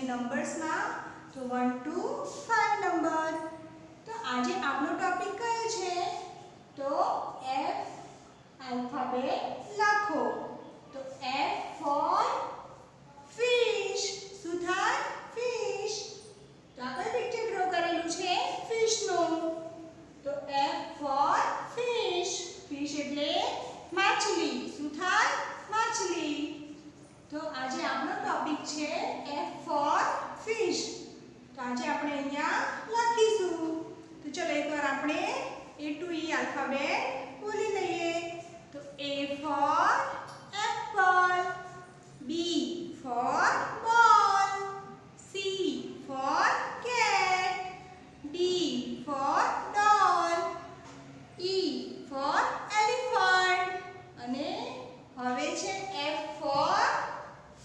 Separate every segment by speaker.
Speaker 1: નંબર્સમાં તો 1 to 5 number. તો આજે આપણો ટોપિક કયો છે? તો F આલ્ફાબેટ લખો. તો F for fish. શું થાય? ફિશ. તો આપણે પિક્ચર ડ્રો કરેલું છે ફિશનું. તો F for fish. ફિશ એટલે માછલી. શું થાય? માછલી. તો આજે આપણો ટોપિક છે F for fish. તો આજે આપણે અહીંયા લખીશું. તો ચલો એકવાર આપણે A to E આલ્ફાબેટ બોલી લઈએ. તો A for apple, B for ball, C for cat, D for doll, E for elephant અને હવે છે F for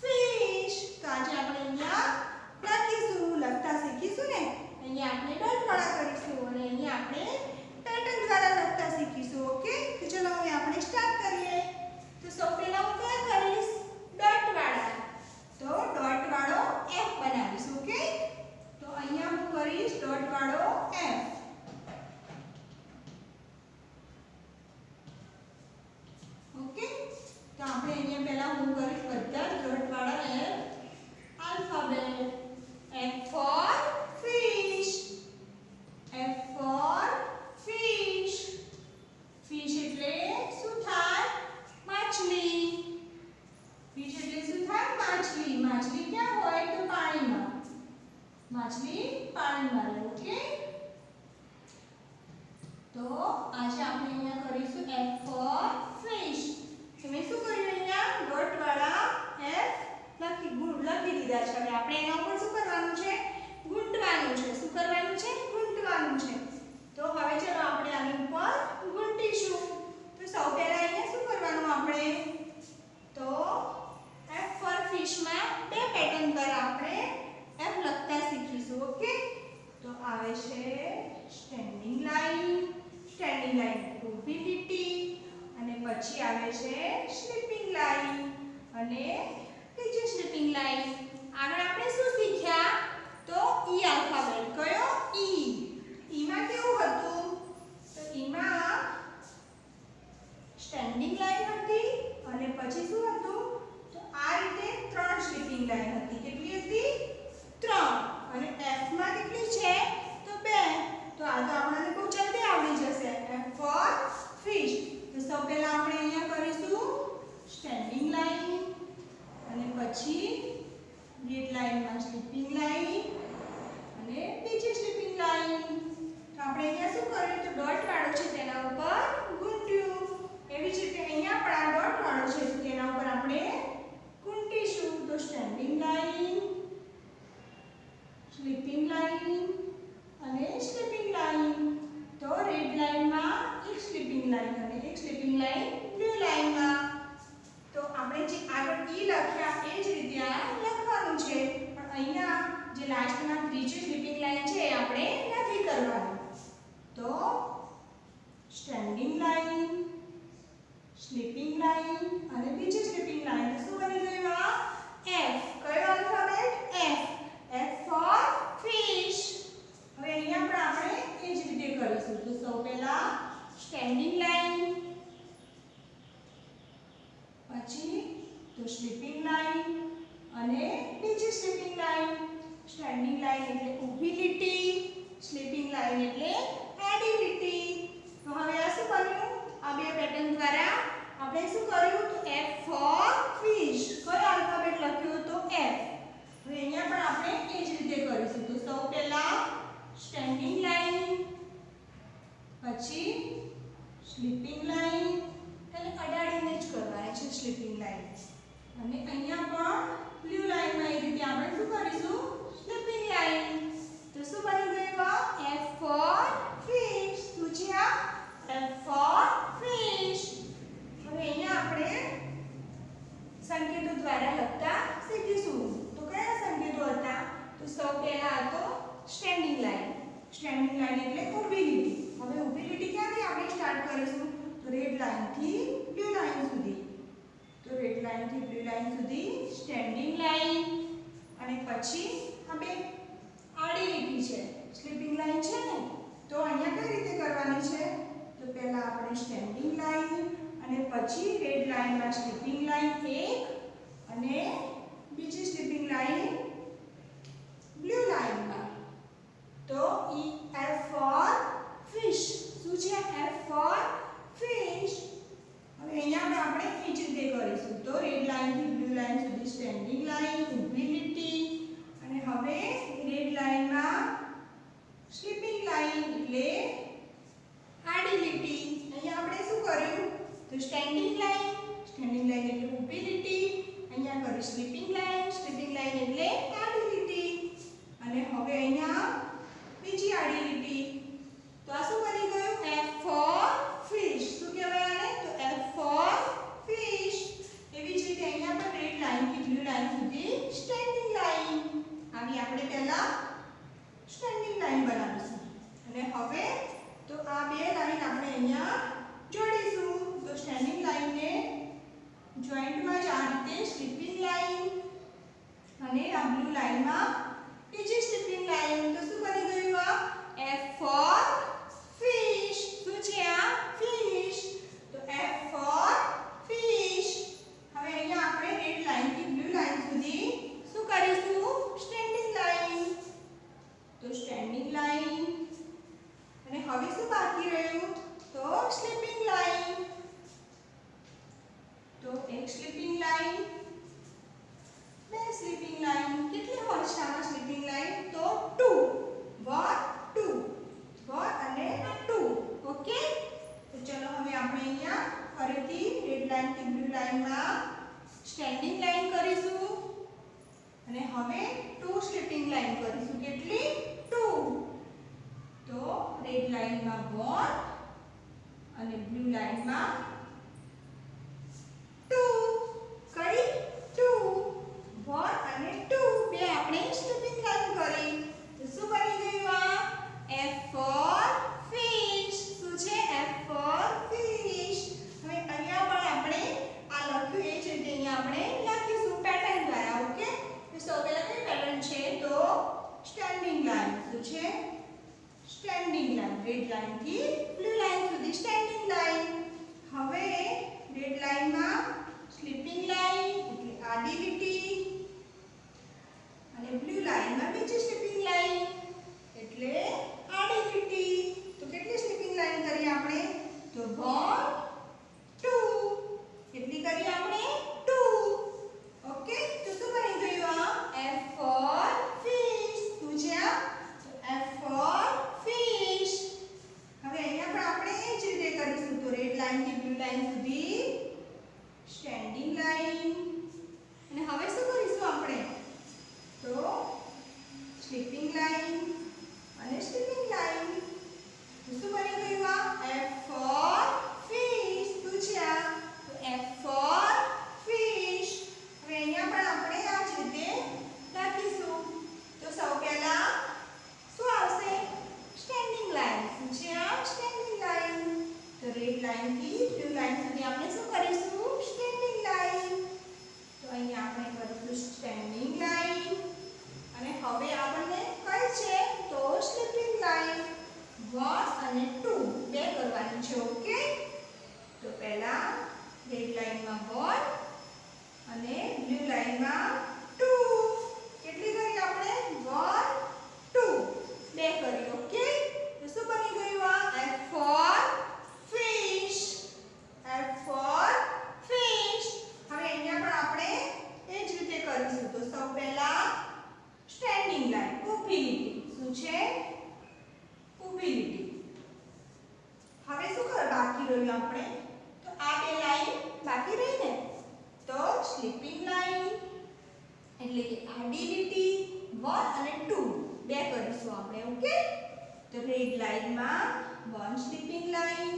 Speaker 1: fish. તો આજે આપણે અહીંયા લખીશું. લખતા શીખીશું ને. અહીંયા આપણે ડોટવાળા કરીશું અને અહીંયા આપણે પેટર્ન દ્વારા લખતા શીખીશું. ઓકે? તો ચલો હવે આપણે સ્ટાર્ટ કરીએ. તો સૌ પહેલા હું क्या કરીશ? ડોટવાળા. તો ડોટવાળો F બનાવીશ. ઓકે? તો અહીંયા હું કરીશ ડોટવાળો F. ઓકે? તો આપણે અહીંયા પહેલા હું કરીશ બધા ડોટવાળા F alphabet. F for fish. F for fish. fish એટલે શું થાય? માછલી. fish એટલે શું થાય? માછલી. માછલી ક્યાં હોય? તો પાણીમાં. માછલી પાણીમાં રહે. ઓકે? તો આજે આપણે અહીંયા કરીશું F for fish. તો મેં શું કર્યું? અહીંયા ડોટ વાળા F લખી દીધા છે. હવે આપણે એના ઉપર શું કરવાનું છે? ગૂંથવાનું છે. શું કરવાનું છે? ગૂંથવાનું છે. તો હવે ચલો આપણે આની ઉપર ગૂંથીશું. તો સૌ પહેલા અહીંયા શું કરવાનું આપણે? તો F for fish માં બે પેટર્ન પર આપણે F લખતા શીખીશું. ઓકે? તો આવે છે સ્ટેન્ડિંગ લાઈન. સ્ટેન્ડિંગ લાઈન ઊભી લીટી અને પછી આવે છે સ્લીપિંગ લાઈન અને બીજી સ્લીપિંગ લાઈન. આગળ આપણે શું શીખ્યા? તો E આલ્ફાબેટ. કયો? E. E માં કેવું હતું? તો E માં સ્ટેન્ડિંગ લાઈન હતી અને પછી શું હતું? તો આ રીતે ત્રણ સ્લીપિંગ લાઈન હતી. કેટલી હતી? 3. અને F માં કેટલી છે? તો 2. તો આ તો આપણને બહુ જલ્દી આવડી જશે. F for fish. તો સૌ પહેલા આપણે અહીંયા કરીશું સ્ટેન્ડિંગ લાઈન અને પછી લીડ લાઈનમાં સ્લીપિંગ લાઈન અને બીજી સ્લીપિંગ લાઈન. તો આપણે અહીંયા શું કર્યું? તો ડોટ વાળો છે તેના ઉપર ગૂંથ્યું. એવી જ રીતે અહીંયા પણ આ ડોટ વાળો છે તો તેના ઉપર આપણે ગૂંથીશું. તો સ્ટેન્ડિંગ લાઈન, સ્લીપિંગ લાઈન અને સ્લીપિંગ લાઈન. તો રેડ લાઈનમાં એક સ્લીપિંગ લાઈન અને એક સ્લીપિંગ લાઈન બ્લુ લાઈનમાં. તો આપણે જે આગળ E લખ્યા એ જ રીતે આ લખવાનું છે. પણ અહીંયા જે લાસ્ટમાં ત્રીજી સ્લીપિંગ લાઈન છે એ આપણે નથી કરવાની. તો સ્ટેન્ડિંગ લાઈન, સ્લીપિંગ લાઈન અને બીજી સ્લીપિંગ લાઈન. તો શું બની ગયું? આ F. કયો alphabet? F. F for fish. હવે અહીંયા પણ આપણે એ જ રીતે કરીશું. તો સૌ પહેલા સ્ટેન્ડિંગ લાઈન, પછી તો સ્લીપિંગ લાઈન અને બીજી સ્લીપિંગ લાઈન. સ્ટેન્ડિંગ લાઈન એટલે ઊભી લીટી, સ્લીપિંગ લાઈન એટલે આડી લીટી. તો હવે આ શું બન્યું? આ બે પેટર્ન દ્વારા આપણે શું કર્યું? તો F for fish. કયો આલ્ફાબેટ લખ્યો? તો F. હવે અહીંયા પણ આપણે એ જ રીતે કરીશું. તો સૌ પહેલા સ્ટેન્ડિંગ લાઈન, પછી સ્લીપિંગ લાઈન અને અડાડીને જ કરવાની છે સ્લીપિંગ લાઈન. અને અહીંયા પણ બ્લુ લાઈનમાં એ રીતે આપણે શું કરીશું? Sleeping line. તો શું બની ગયું? F for fish. શું છે આ? F for fish. હવે અહીંયા આપણે સંકેતો દ્વારા લખતા શીખીશું. તો કયા સંકેતો હતા? તો સૌ પહેલા હતો સ્ટેન્ડિંગ લાઈન. સ્ટેન્ડિંગ લાઈન એટલે ઊભી લીટી. હવે ઊભી લીટી ક્યાંથી આપણે સ્ટાર્ટ કરીશું? તો રેડ લાઈન થી બ્લુ લાઈન સુધી. તો રેડ લાઈન થી બ્લુ લાઈન સુધી સ્ટેન્ડિંગ લાઈન અને પછી આ બે આડી લીટી છે, સ્લીપિંગ લાઈન છે ને, તો અહીંયા કઈ રીતે કરવાની છે? તો પહેલા આપણે સ્ટેન્ડિંગ લાઈન અને પછી રેડ લાઈનમાં સ્લીપિંગ લાઈન એક અને બીજી સ્લીપિંગ લાઈન બ્લુ લાઈનમાં. તો F for fish. શું છે? F for fish. હવે અહીંયા પણ આપણે એ જ રીતે કરીશું. તો રેડ લાઈન થી બ્લુ લાઈન સુધી સ્ટેન્ડિંગ લાઈન, ઊભી લીટી, અને હવે રેડ લાઈનમાં સ્લીપિંગ લાઈન એટલે આડી લીટી. અહીંયા આપણે શું કર્યું? તો સ્ટેન્ડિંગ લાઈન એટલે ઊભી લીટી, અહીંયા કરી સ્લીપિંગ લાઈન એટલે આડી લીટી, અને હવે અહીંયા બીજી આડી લીટી. તો આ શું બની ગયું? F for fish. શું કહેવાય આને? તો F for fish. એવી જ રીતે અહીંયા પણ રેડ લાઈન થી બ્લુ લાઈન સુધી સ્ટેન્ડિંગ લાઈન. આવી આપણે પહેલા સ્ટેન્ડિંગ લાઈન બનાવીશું, અને હવે તો આ બે લાઈન આપણે અહીંયા જોડીશું. તો સ્ટેન્ડિંગ લાઈનને જોઈન્ટમાં જ આ રીતે સ્લીપિંગ લાઈન અને આ બ્લુ લાઈનમાં બીજી સ્લીપિંગ લાઈન. તો શું બની ગયું? આ F for fish. શું છે આ? ફિશ. તો F for fish. હવે અહીંયા આપણે રેડ લાઈન થી બ્લુ લાઈન સુધી શું કરીશું? Standing line. તો સ્ટેન્ડિંગ લાઈન, અને હવે શું બાકી રહ્યું? તો સ્લીપિંગ લાઈન. તો એક સ્લીપિંગ લાઈન, બે સ્લીપિંગ લાઈન. કેટલી હોય છે આમાં સ્લીપિંગ લાઈન? તો 2. 1 2 અને 2. ઓકે. તો ચલો હવે આપણે અહીંયા ફરીથી રેડ લાઈન થી બ્લુ લાઈનમાં સ્ટેન્ડિંગ લાઈન કરીશું, અને હવે 2 સ્લીપિંગ લાઈન કરીશું. કેટલી? 2. તો રેડ લાઈનમાં 1 અને બ્લુ લાઈનમાં 2. કઈ? 2. 1 અને 2 બે આપણે સ્લીપિંગ લાઈન કરી. તો શું બની ગયું? આ F for fish. શું છે? F for fish. હવે અહીંયા પણ આપણે આ લખ્યું એ જ રીતે અહીંયા આપણે લખીશું પેટર્ન દ્વારા. ઓકે. તો સૌ પહેલા કઈ પેટર્ન છે? તો સ્ટેન્ડિંગ લાઈન. શું છે? Standing line. રેડ લાઈન થી બ્લુ લાઈન સુધી સ્ટેન્ડિંગ લાઈન. હવે રેડ લાઈનમાં સ્લીપિંગ લાઈન એટલે આડી લીટી, અને બ્લુ લાઈનમાં બીજી સ્લીપિંગ લાઈન એટલે આડી લીટી. તો કેટલી સ્લીપિંગ લાઈન કરી આપણે? તો 1 2. કેટલી કરી આપણે? 2. ઓકે. તો શું બની ગયું? આ F for fish. શું છે આ? તો F for fish. હવે અહીંયા પણ આપણે એ જ રીતે કરીશું. તો રેડ લાઈન થી બ્લુ લાઈન સુધી સ્ટેન્ડિંગ લાઈન, અને હવે શું કરીશું આપણે? તો સ્લીપિંગ લાઈન અને સ્લીપિંગ લાઈન. તો શું બની ગયું? આ F for fish. શું છે આ? તો F for fish. હવે અહીંયા પણ આપણે આ જ રીતે લખીશું. તો સૌ પહેલા શું આવશે? Standing line. શું છે આ? Standing line. તો રેડ લાઈન થી બ્લુ લાઈન સુધી આપણે શું કરીશું? Standing line. તો અહીંયા આપણે કરીશું સ્ટેન્ડિંગ લાઈન, અને હવે આપણને કઈ છે? તો સ્લીપિંગ લાઈન. 1 અને 2 બે કરવાની છે. ઓકે. તો પહેલા રેડ લાઈનમાં 1 અને બ્લુ લાઈનમાં 2. કેટલી કરી આપણે? 1 2 બે કરી. ઓકે. તો શું બની ગયું? આ F for fish. F for fish. હવે અહીંયા પણ આપણે એ જ રીતે કરીશું. તો સૌ પહેલા સ્ટેન્ડિંગ લાઈન, ઊભી લીટી. શું છે? ઊભી લીટી. હવે શું બાકી રહ્યું આપણે? તો આ બે લાઈન બાકી રહી ને. તો સ્લીપિંગ લાઈન એટલે કે આડી લીટી 1 અને 2 બે કરીશું આપણે. ઓકે. તો રેડ લાઈનમાં 1 સ્લીપિંગ લાઈન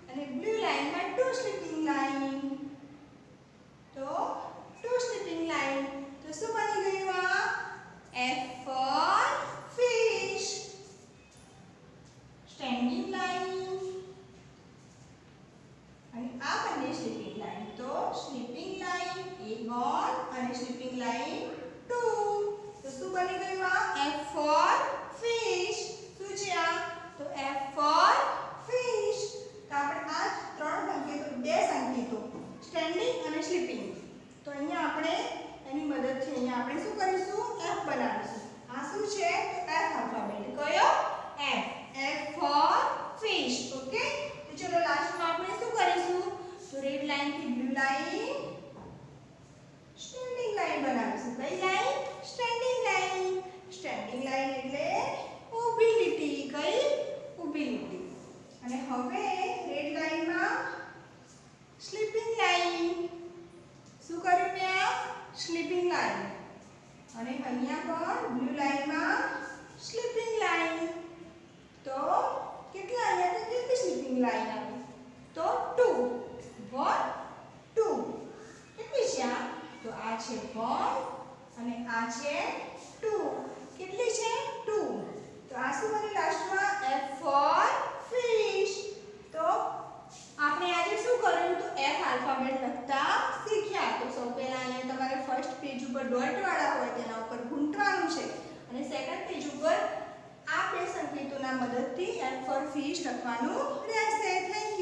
Speaker 1: અને બ્લુ લાઈનમાં 2 સ્લીપિંગ લાઈન. તો 2 સ્લીપિંગ લાઈન. તો શું બની ગયું? આ F for fish. Standing line અને આ બંને સ્લીપિંગ લાઈન. તો સ્લીપિંગ લાઈન 1 અને સ્લીપિંગ લાઈન 2. બની ગયું આ F for fish. શું છે આ? તો F for fish. તો આપણે આ ત્રણ સંકેતો, બે સંકેતો સ્ટેન્ડિંગ અને સ્લીપિંગ, તો અહીંયા આપણે એની મદદથી અહીંયા આપણે શું કરીશું? F બનાવીશું. આ શું છે? તો F આલ્ફાબેટ. કયો? F. F for fish. Okay, તો ચલો લાસ્ટમાં આપણે શું કરીશું? તો રેડ લાઈન થી બ્લુ લાઈન સ્ટેન્ડિંગ લાઈન બનાવીશું. કઈ line? Standing line. Standing line એટલે ઊભી લીટી. કઈ? ઊભી લીટી. અને હવે રેડ લાઈનમાં સ્લીપિંગ લાઈન. શું કર્યું મેં? Sleeping line. અને અહીંયા પણ બ્લુ લાઈનમાં સ્લીપિંગ લાઈન. તો કેટલા અહીંયા તો કેટલી સ્લીપિંગ લાઈન આવી? તો 2. 1 2. કેટલી છે આ? તો આ છે 1 અને આ છે 2. કેટલી છે? 2. તો આ શું બની લાસ્ટમાં? F for fish. તો આપણે આજે શું કર્યું? તો F આલ્ફાબેટ લખતા શીખ્યા. તો સૌ પહેલા અહીંયા તમારે ફર્સ્ટ પેજ ઉપર ડોટ વાળા હોય તેના ઉપર ગુંટવાનું છે અને સેકન્ડ પેજ ઉપર આ બે સંકેતોના મદદથી F for fish લખવાનું રહેશે. Thank you.